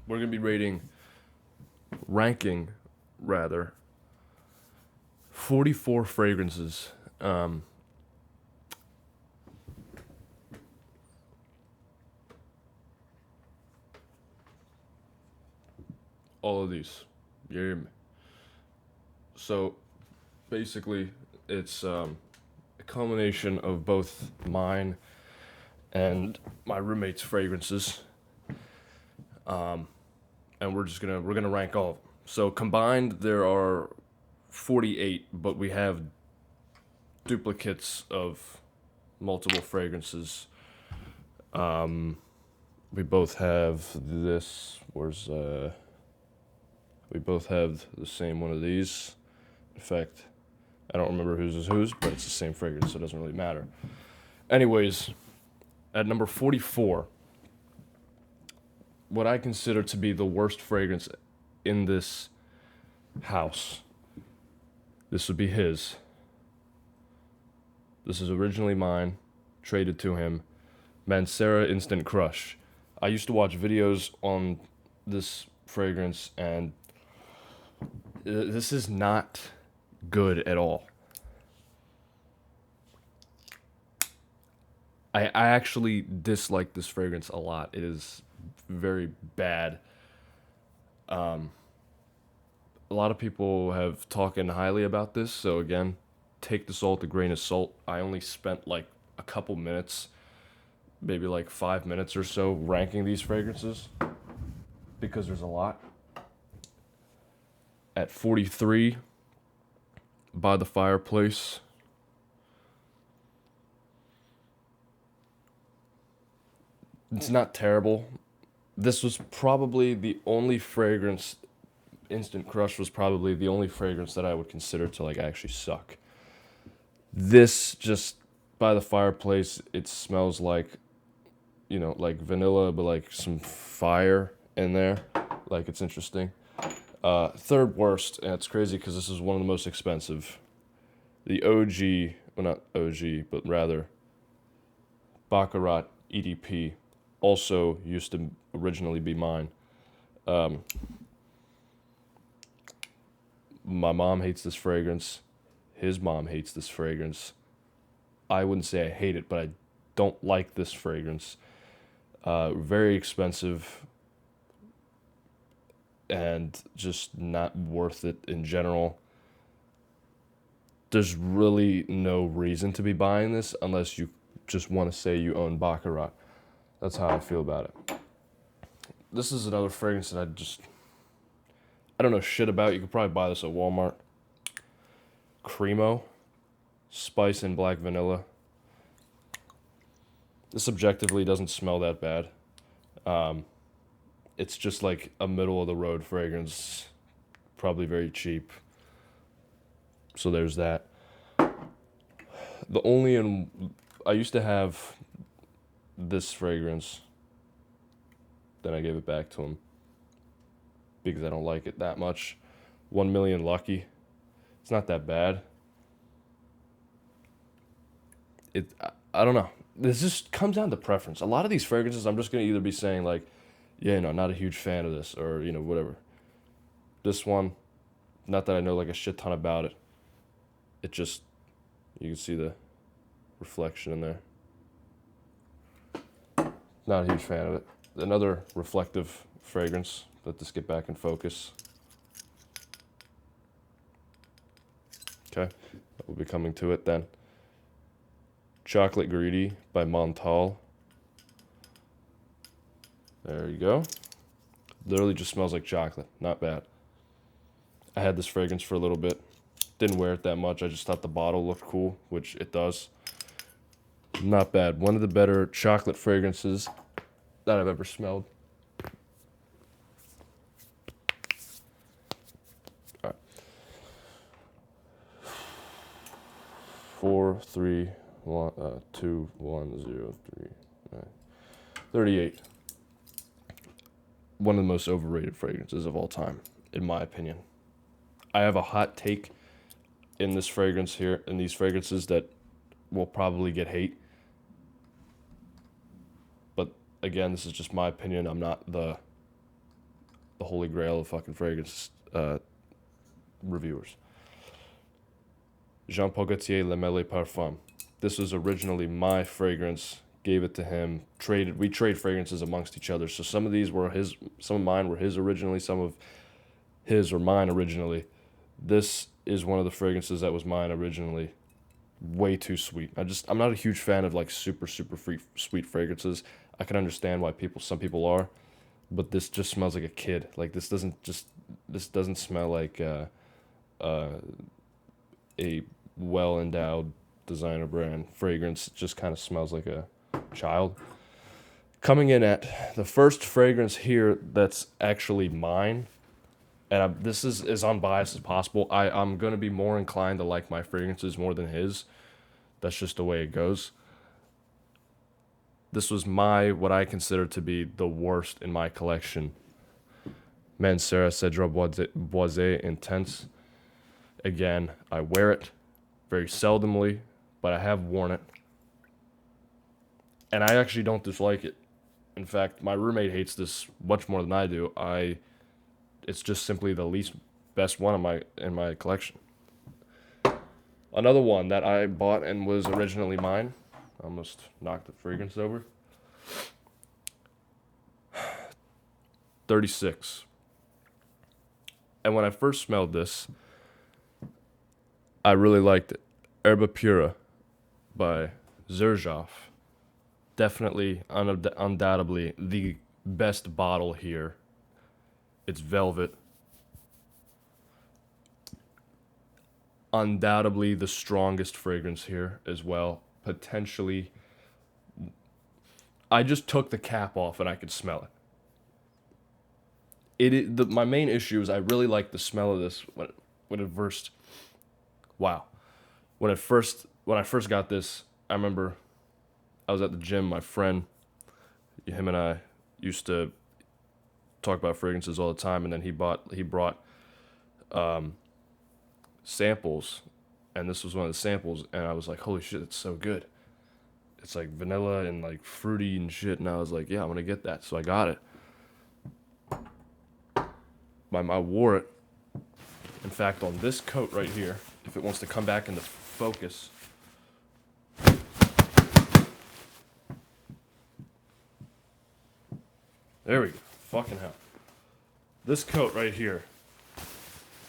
We're gonna be ranking, rather, 44 fragrances. All of these. You hear me? So basically, it's a culmination of both mine and my roommate's fragrances, and we're gonna rank all of them. So combined, there are 48, but we have duplicates of multiple fragrances. We both have this. We both have the same one of these. In fact, I don't remember whose is whose, but it's the same fragrance, so it doesn't really matter. Anyways, at number 44, what I consider to be the worst fragrance in this house. This would be his. This is originally mine, traded to him. Mancera Instant Crush. I used to watch videos on this fragrance, and this is not good at all. I actually dislike this fragrance a lot. It is very bad. A lot of people have talking highly about this, so again, take this all with a grain of salt. I only spent like a couple minutes, maybe like 5 minutes or so, ranking these fragrances because there's a lot. At 43, By the Fireplace. It's not terrible. This was probably the only fragrance. Instant Crush was probably the only fragrance that I would consider to like actually suck. This just, By the Fireplace, it smells like, like vanilla, but like some fire in there. Like, it's interesting. Third worst, and it's crazy because this is one of the most expensive. The OG, well, not OG, but rather Baccarat EDP, also used to originally be mine. My mom hates this fragrance. His mom hates this fragrance. I wouldn't say I hate it, but I don't like this fragrance. Very expensive and just not worth it in general. There's really no reason to be buying this unless you just want to say you own Baccarat. That's how I feel about it. This is another fragrance that I don't know shit about. You could probably buy this at Walmart. Cremo, spice and black vanilla. This objectively doesn't smell that bad. It's just like a middle of the road fragrance, probably very cheap. So there's that. I used to have this fragrance. Then I gave it back to him because I don't like it that much. 1 Million Lucky. It's not that bad. I don't know. This just comes down to preference. A lot of these fragrances, I'm just gonna either be saying like, yeah, no, not a huge fan of this, or whatever. This one, not that I know like a shit ton about it. It just, you can see the reflection in there. Not a huge fan of it. Another reflective fragrance. Let this get back in focus. Okay, we'll be coming to it then. Chocolate Greedy by Montal. There you go. Literally just smells like chocolate. Not bad. I had this fragrance for a little bit. Didn't wear it that much. I just thought the bottle looked cool, which it does. Not bad. One of the better chocolate fragrances that I've ever smelled. All right. 4, 3, 2, 1, 0, 3, 9. 38. One of the most overrated fragrances of all time, in my opinion. I have a hot take in this fragrance here, in these fragrances that will probably get hate. But again, this is just my opinion. I'm not the the holy grail of fucking fragrance reviewers. Jean Paul Gaultier Le Mêlé Parfum. This was originally my fragrance. Gave it to him. We trade fragrances amongst each other. So some of these were his, some of mine were his originally, some of his or mine originally. This is one of the fragrances that was mine originally. Way too sweet. I'm not a huge fan of like super sweet fragrances. I can understand why some people are, but this just smells like a kid. Like this doesn't smell like a well endowed designer brand fragrance. It just kind of smells like a child. Coming in at the first fragrance here that's actually mine, and this is as unbiased as possible. I'm going to be more inclined to like my fragrances more than his. That's just the way it goes. This was what I consider to be the worst in my collection. Mancera Cedra Boisé Intense. Again, I wear it very seldomly, but I have worn it. And I actually don't dislike it. In fact, my roommate hates this much more than I do. It's just simply the least best one in my collection. Another one that I bought and was originally mine. Almost knocked the fragrance over. 36. And when I first smelled this, I really liked it. Herba Pura by Xerjoff. Definitely, undoubtedly, the best bottle here. It's velvet. Undoubtedly the strongest fragrance here as well. Potentially. I just took the cap off and I could smell it. My main issue is I really like the smell of this when it first. Wow. When I first got this, I remember I was at the gym. My friend, him and I used to talk about fragrances all the time, and then he brought samples, and this was one of the samples, and I was like, holy shit, it's so good. It's like vanilla and like fruity and shit, and I was like, yeah, I'm gonna get that. So I got it. I wore it. In fact, on this coat right here, if it wants to come back into focus. There we go. Fucking hell. This coat right here,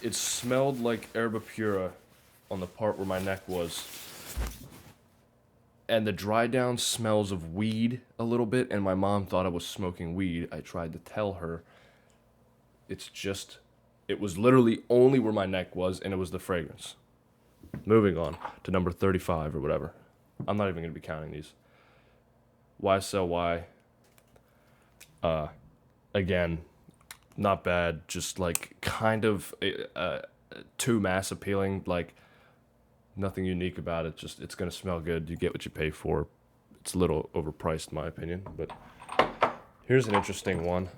it smelled like Herba Pura on the part where my neck was. And the dry down smells of weed a little bit, and my mom thought I was smoking weed. I tried to tell her. It was literally only where my neck was, and it was the fragrance. Moving on to number 35 or whatever. I'm not even going to be counting these. YSL Y. Again, not bad. Just like kind of too mass appealing. Like nothing unique about it. Just it's going to smell good. You get what you pay for. It's a little overpriced in my opinion. But here's an interesting one.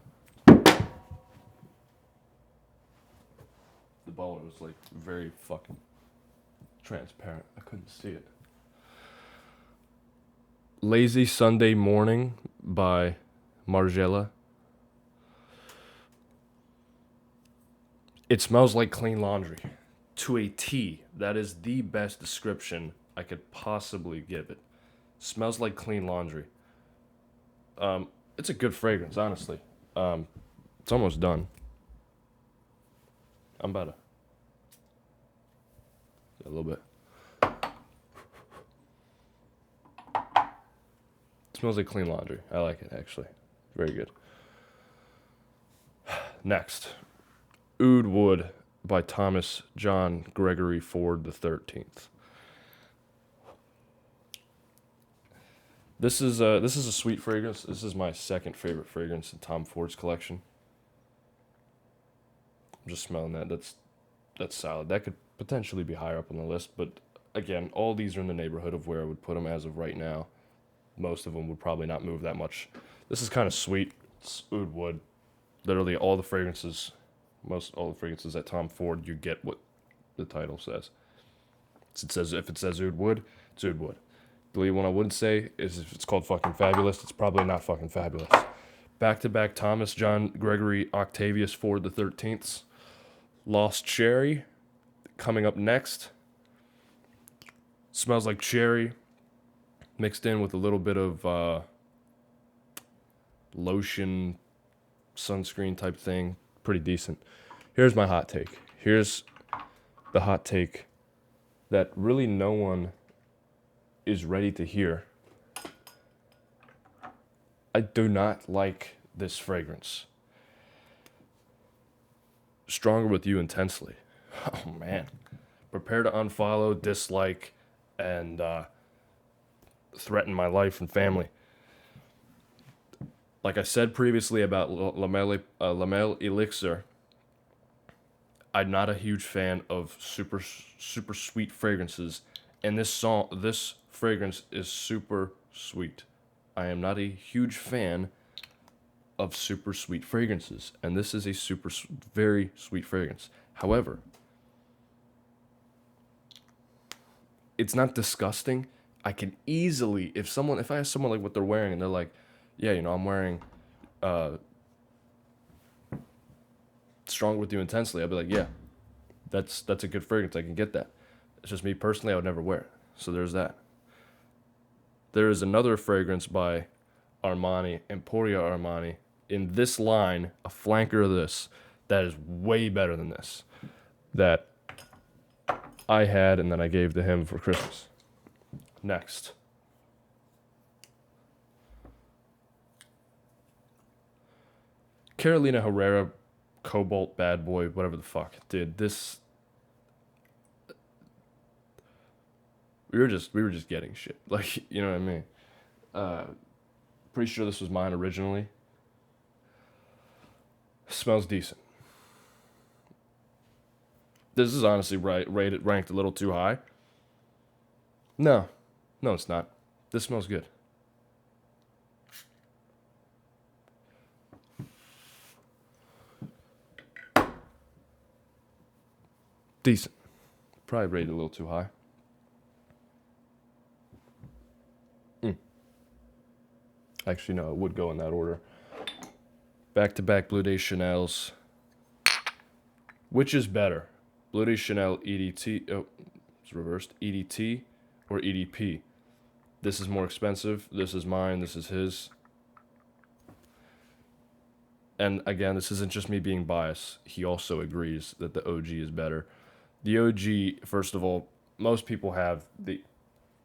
The bottle was like very fucking transparent. I couldn't see it. Lazy Sunday Morning by Margiela. It smells like clean laundry. To a T. That is the best description I could possibly give it. Smells like clean laundry. It's a good fragrance, honestly. It's almost done. I'm about to. A little bit. It smells like clean laundry. I like it, actually. Very good. Next. Oud Wood by Thomas John Gregory Ford XIII. This is a sweet fragrance. This is my second favorite fragrance in Tom Ford's collection. I'm just smelling that. That's solid. That could potentially be higher up on the list, but again, all these are in the neighborhood of where I would put them as of right now. Most of them would probably not move that much. This is kind of sweet. It's Oud Wood. Literally most all the fragrances at Tom Ford, you get what the title says. If it says Oud Wood, it's Oud Wood. The only one I wouldn't say is if it's called fucking Fabulous, it's probably not fucking fabulous. Back-to-back Thomas John Gregory Octavius Ford the 13th. Lost Cherry coming up next. Smells like cherry mixed in with a little bit of lotion, sunscreen type thing. Pretty decent. Here's my hot take. Here's the hot take that really no one is ready to hear. I do not like this fragrance. Stronger with You intensely. Oh man. Prepare to unfollow, dislike, and threaten my life and family. Like I said previously about Lamel Elixir, I'm not a huge fan of super sweet fragrances, and this fragrance is super sweet. I am not a huge fan of super sweet fragrances, and this is a very sweet fragrance. However, it's not disgusting. I can easily, if I ask someone like what they're wearing and they're like, yeah, I'm wearing Strong With You Intensely, I'll be like, yeah, that's a good fragrance. I can get that. It's just me personally, I would never wear it. So there's that. There is another fragrance by Armani, Emporia Armani, in this line, a flanker of this, that is way better than this, that I had and then I gave to him for Christmas. Next. Carolina Herrera, Cobalt Bad Boy, whatever the fuck. Dude, this... We were just getting shit. Like, you know what I mean? Pretty sure this was mine originally. Smells decent. This is honestly ranked a little too high. No, it's not. This smells good. Decent. Probably rated a little too high. Actually, no, it would go in that order. Back-to-back Bleu de Chanel's. Which is better? Bleu de Chanel EDT. Oh, it's reversed. EDT or EDP? This is more expensive. This is mine. This is his. And again, this isn't just me being biased. He also agrees that the OG is better. The OG, first of all, most people have the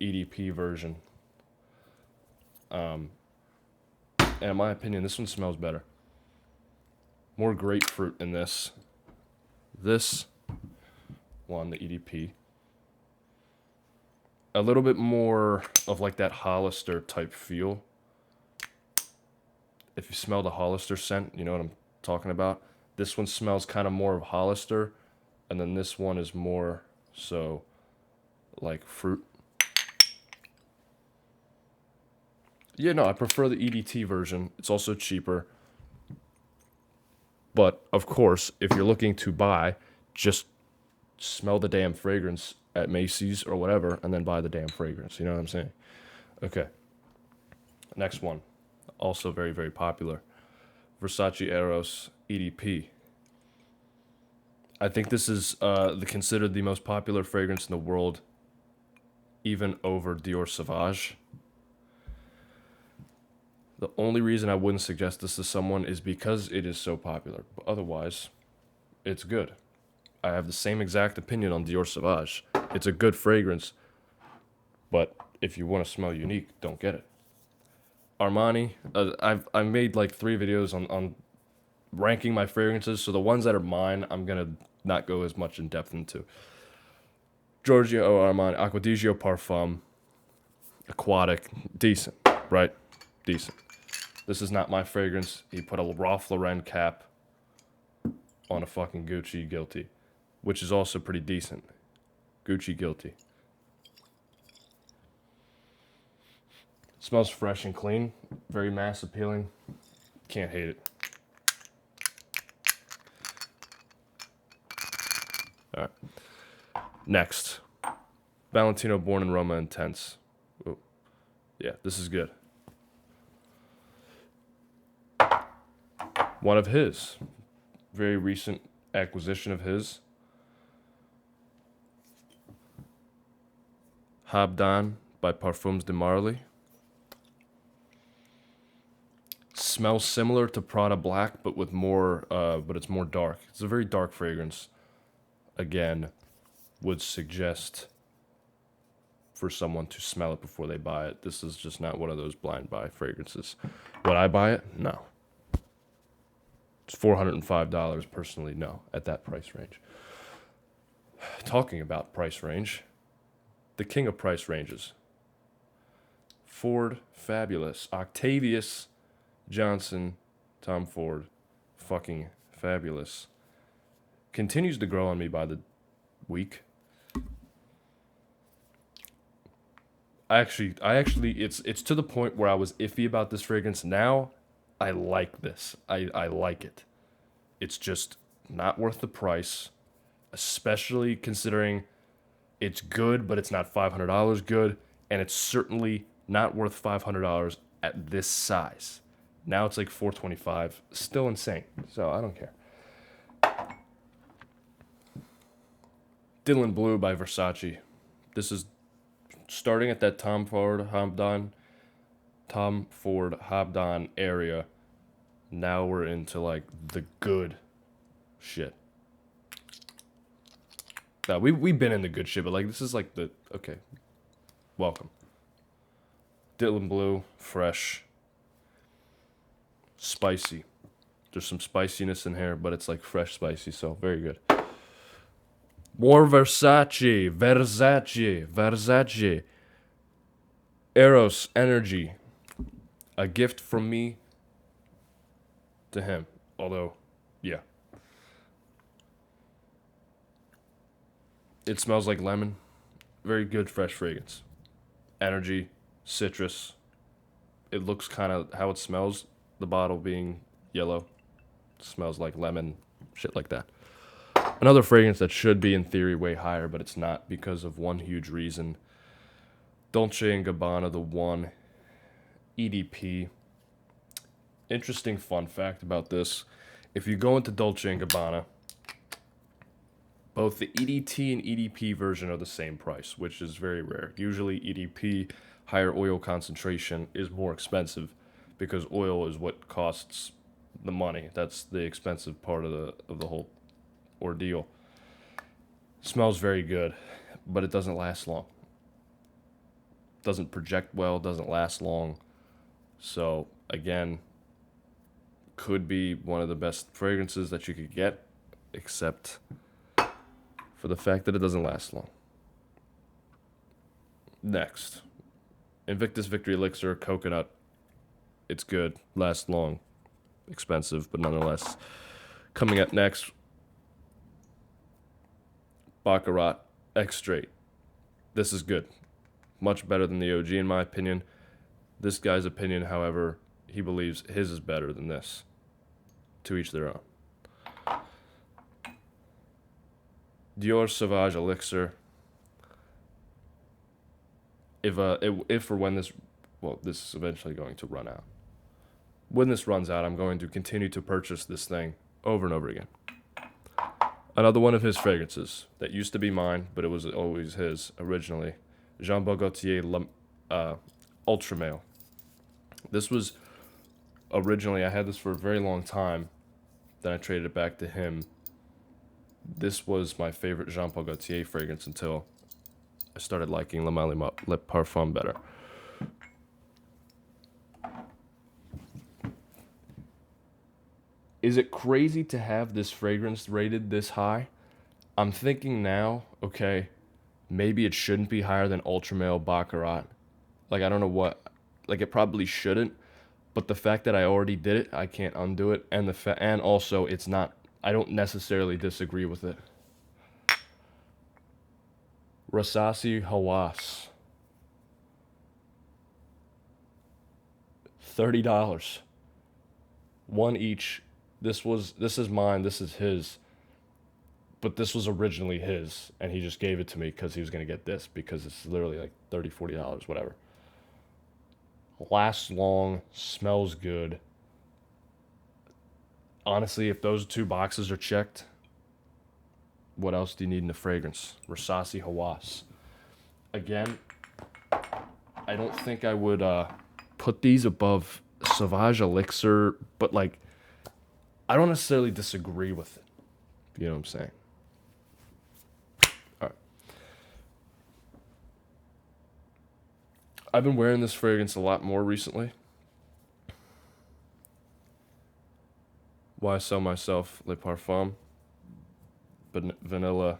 EDP version. And in my opinion, this one smells better. More grapefruit in this. This one, the EDP. A little bit more of like that Hollister type feel. If you smell the Hollister scent, you know what I'm talking about. This one smells kind of more of Hollister, and then this one is more so like fruit. Yeah, no, I prefer the EDT version. It's also cheaper. But, of course, if you're looking to buy, just smell the damn fragrance at Macy's or whatever, and then buy the damn fragrance. You know what I'm saying? Okay. Next one. Also very, very popular. Versace Eros EDP. I think this is considered the most popular fragrance in the world, even over Dior Sauvage. The only reason I wouldn't suggest this to someone is because it is so popular. But otherwise, it's good. I have the same exact opinion on Dior Sauvage. It's a good fragrance, but if you want to smell unique, don't get it. Armani, I've made like 3 videos on ranking my fragrances, so the ones that are mine, I'm gonna not go as much in depth into. Giorgio Armani, Acqua di Gio Parfum, Aquatic, decent, right? Decent. This is not my fragrance. He put a Ralph Lauren cap on a fucking Gucci Guilty, which is also pretty decent. Gucci Guilty. Smells fresh and clean. Very mass appealing. Can't hate it. All right. Next. Valentino Born in Roma Intense. Ooh. Yeah, this is good. One of his, very recent acquisition of his, Habdan by Parfums de Marly. Smells similar to Prada Black, but with more, but it's more dark. It's a very dark fragrance. Again, would suggest for someone to smell it before they buy it. This is just not one of those blind buy fragrances. Would I buy it? No. It's $405 personally. No, at that price range. Talking about price range, the king of price ranges. Ford Fabulous. Octavius Johnson, Tom Ford, fucking fabulous. Continues to grow on me by the week. I actually, it's to the point where I was iffy about this fragrance. Now, I like this. I like it. It's just not worth the price, especially considering it's good, but it's not $500 good, and it's certainly not worth $500 at this size. Now it's like $425, still insane. So I don't care. Dylan Blue by Versace. This is starting at that Tom Ford Habdan area. Now we're into like the good shit. Now we've been in the good shit, but like this is like the okay. Welcome. Dylan Blue, fresh, spicy. There's some spiciness in here, but it's like fresh spicy, so very good. More Versace. Eros Energy. A gift from me to him. Although, yeah. It smells like lemon. Very good fresh fragrance. Energy, citrus. It looks kind of how it smells. The bottle being yellow. It smells like lemon. Shit like that. Another fragrance that should be in theory way higher, but it's not because of one huge reason. Dolce & Gabbana, the one. EDP. Interesting fun fact about this. If you go into Dolce & Gabbana, both the EDT and EDP version are the same price, which is very rare. Usually EDP, higher oil concentration, is more expensive because oil is what costs the money. That's the expensive part of the whole ordeal. Smells very good, but it doesn't last long. Doesn't project well, doesn't last long. So, again, could be one of the best fragrances that you could get, except for the fact that it doesn't last long. Next, Invictus Victory Elixir Coconut. It's good, lasts long, expensive, but nonetheless. Coming up next, Baccarat X Straight. This is good. Much better than the OG in my opinion. This guy's opinion, however, he believes his is better than this. To each their own. Dior Sauvage Elixir. If or when this, well, this is eventually going to run out. When this runs out, I'm going to continue to purchase this thing over and over again. Another one of his fragrances that used to be mine, but it was always his originally. Jean Paul Gaultier Ultra Male. This was originally, I had this for a very long time. Then I traded it back to him. This was my favorite Jean Paul Gaultier fragrance until I started liking Le Male Le Parfum better. Is it crazy to have this fragrance rated this high? I'm thinking now, okay, maybe it shouldn't be higher than Ultra Male Baccarat. Like, I don't know what, like, it probably shouldn't, but the fact that I already did it, I can't undo it, and and also, it's not, I don't necessarily disagree with it. Rasasi Hawass. $30. One each. This is mine, this is his. But this was originally his, and he just gave it to me because he was going to get this, because it's literally like $30, $40, whatever. Lasts long, smells good. Honestly, if those two boxes are checked, what else do you need in a fragrance? Rasasi Hawass. Again, I don't think I would put these above Sauvage Elixir, but like, I don't necessarily disagree with it. You know what I'm saying? All right. I've been wearing this fragrance a lot more recently. YSL Myself Le Parfum, but vanilla.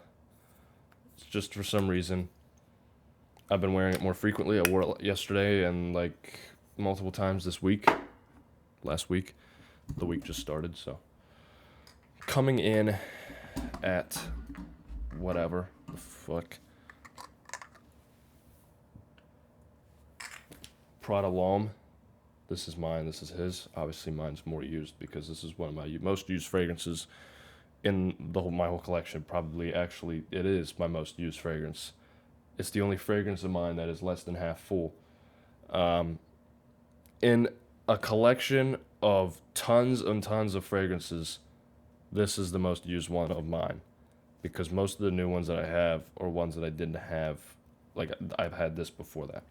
It's just for some reason I've been wearing it more frequently. I wore it yesterday and like multiple times this week. Last week. The week just started, so. Coming in at whatever the fuck. Prada L'Homme. This is mine, this is his. Obviously mine's more used because this is one of my most used fragrances in my whole collection. Probably, actually, it is my most used fragrance. It's the only fragrance of mine that is less than half full. In a collection of tons and tons of fragrances, this is the most used one of mine. Because most of the new ones that I have are ones that I didn't have. Like, I've had this before that.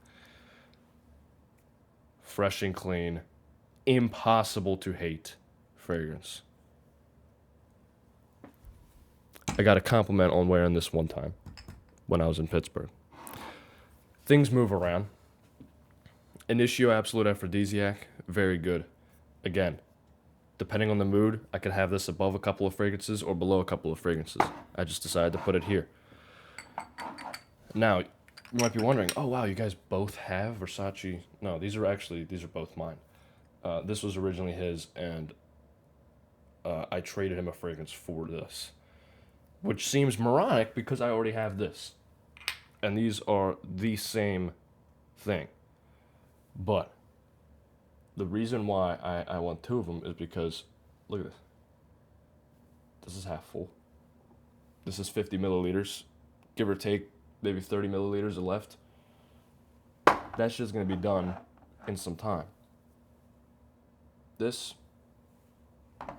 Fresh and clean, impossible to hate fragrance. I got a compliment on wearing this one time when I was in Pittsburgh. Things move around. Initio Absolute Aphrodisiac, very good. Again, depending on the mood, I could have this above a couple of fragrances or below a couple of fragrances. I just decided to put it here. Now, you might be wondering, oh wow, you guys both have Versace. No, these are both mine. This was originally his, and I traded him a fragrance for this. Which seems moronic because I already have this. And these are the same thing. But the reason why I want two of them is because, look at this. This is half full. This is 50 milliliters, give or take maybe 30 milliliters are left. That's just going to be done in some time. This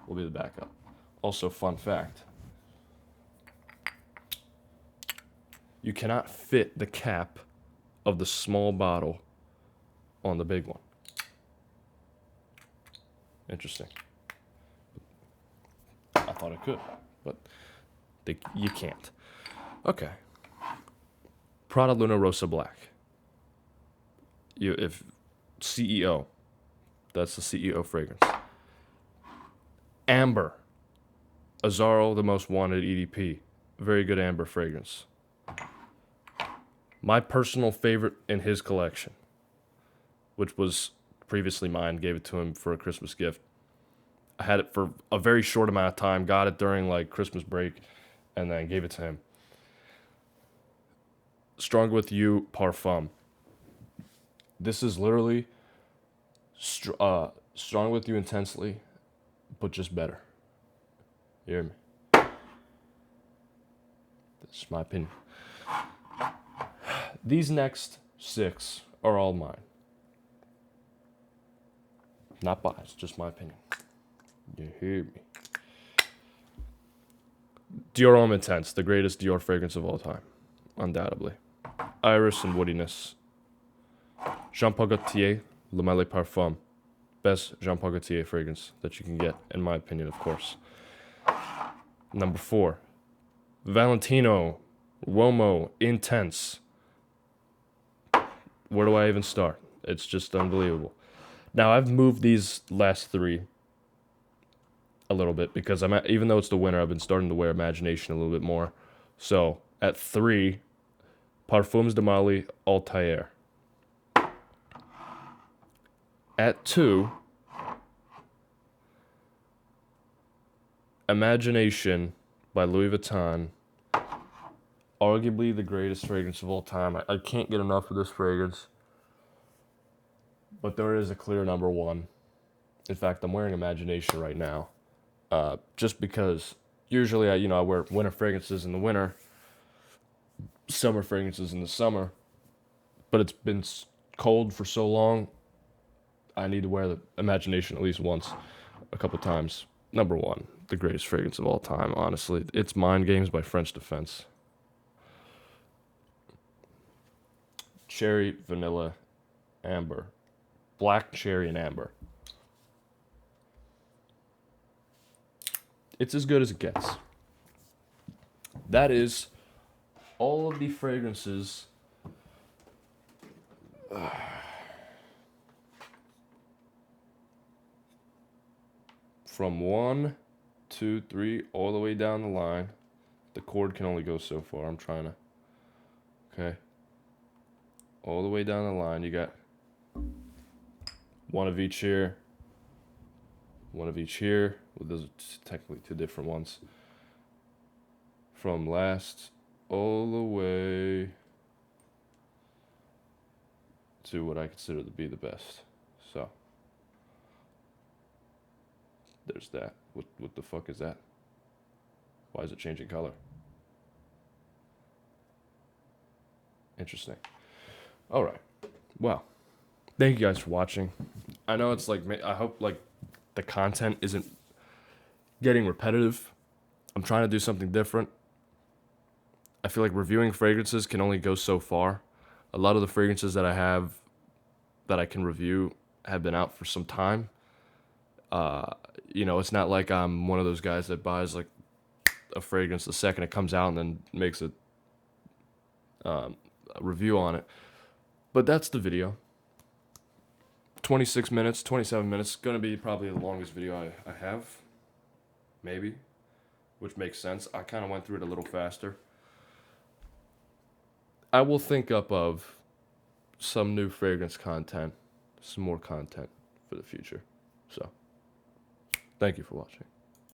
will be the backup. Also, fun fact. You cannot fit the cap of the small bottle on the big one. Interesting. I thought I could, but you can't. Okay. Prada Luna Rossa Black. If CEO, that's the CEO fragrance. Amber. Azzaro, the most wanted EDP. Very good amber fragrance. My personal favorite in his collection, which was previously mine, gave it to him for a Christmas gift. I had it for a very short amount of time, got it during like Christmas break, and then gave it to him. Stronger With You Parfum. This is literally Stronger With You intensely, but just better. You hear me? That's my opinion. These next 6 are all mine. Not biased, just my opinion. You hear me? Dior Homme Intense, the greatest Dior fragrance of all time. Undoubtedly. Iris and woodiness. Jean Paul Gaultier, Le Male Parfum. Best Jean Paul Gaultier fragrance that you can get, in my opinion, of course. Number 4. Valentino Uomo Intense. Where do I even start? It's just unbelievable. Now, I've moved these last 3 a little bit because even though it's the winter, I've been starting to wear Imagination a little bit more. So, at 3, Parfums de Mali Altair. At 2, Imagination by Louis Vuitton. Arguably the greatest fragrance of all time. I can't get enough of this fragrance. But there is a clear number 1. In fact, I'm wearing Imagination right now. Just because usually I wear winter fragrances in the winter, summer fragrances in the summer. But it's been cold for so long, I need to wear the Imagination at least once, a couple times Number one, the greatest fragrance of all time, honestly. It's Mind Games by French Defense. Cherry, vanilla, amber. Black cherry and amber. It's as good as it gets. That is all of the fragrances from 1, 2, 3, all the way down the line. The cord can only go so far. I'm trying to. Okay. All the way down the line, you got one of each here, one of each here. Well, those are technically two different ones. From last all the way to what I consider to be the best. So, there's that. What the fuck is that? Why is it changing color? Interesting. All right. Well, thank you guys for watching. I know it's like, I hope like the content isn't getting repetitive. I'm trying to do something different. I feel like reviewing fragrances can only go so far. A lot of the fragrances that I have that I can review have been out for some time. You know, it's not like I'm one of those guys that buys like a fragrance the second it comes out and then makes a review on it. But that's the video. 26 minutes, 27 minutes. Gonna be probably the longest video I have. Maybe. Which makes sense. I kind of went through it a little faster. I will think up of some new fragrance content, some more content for the future. So, thank you for watching.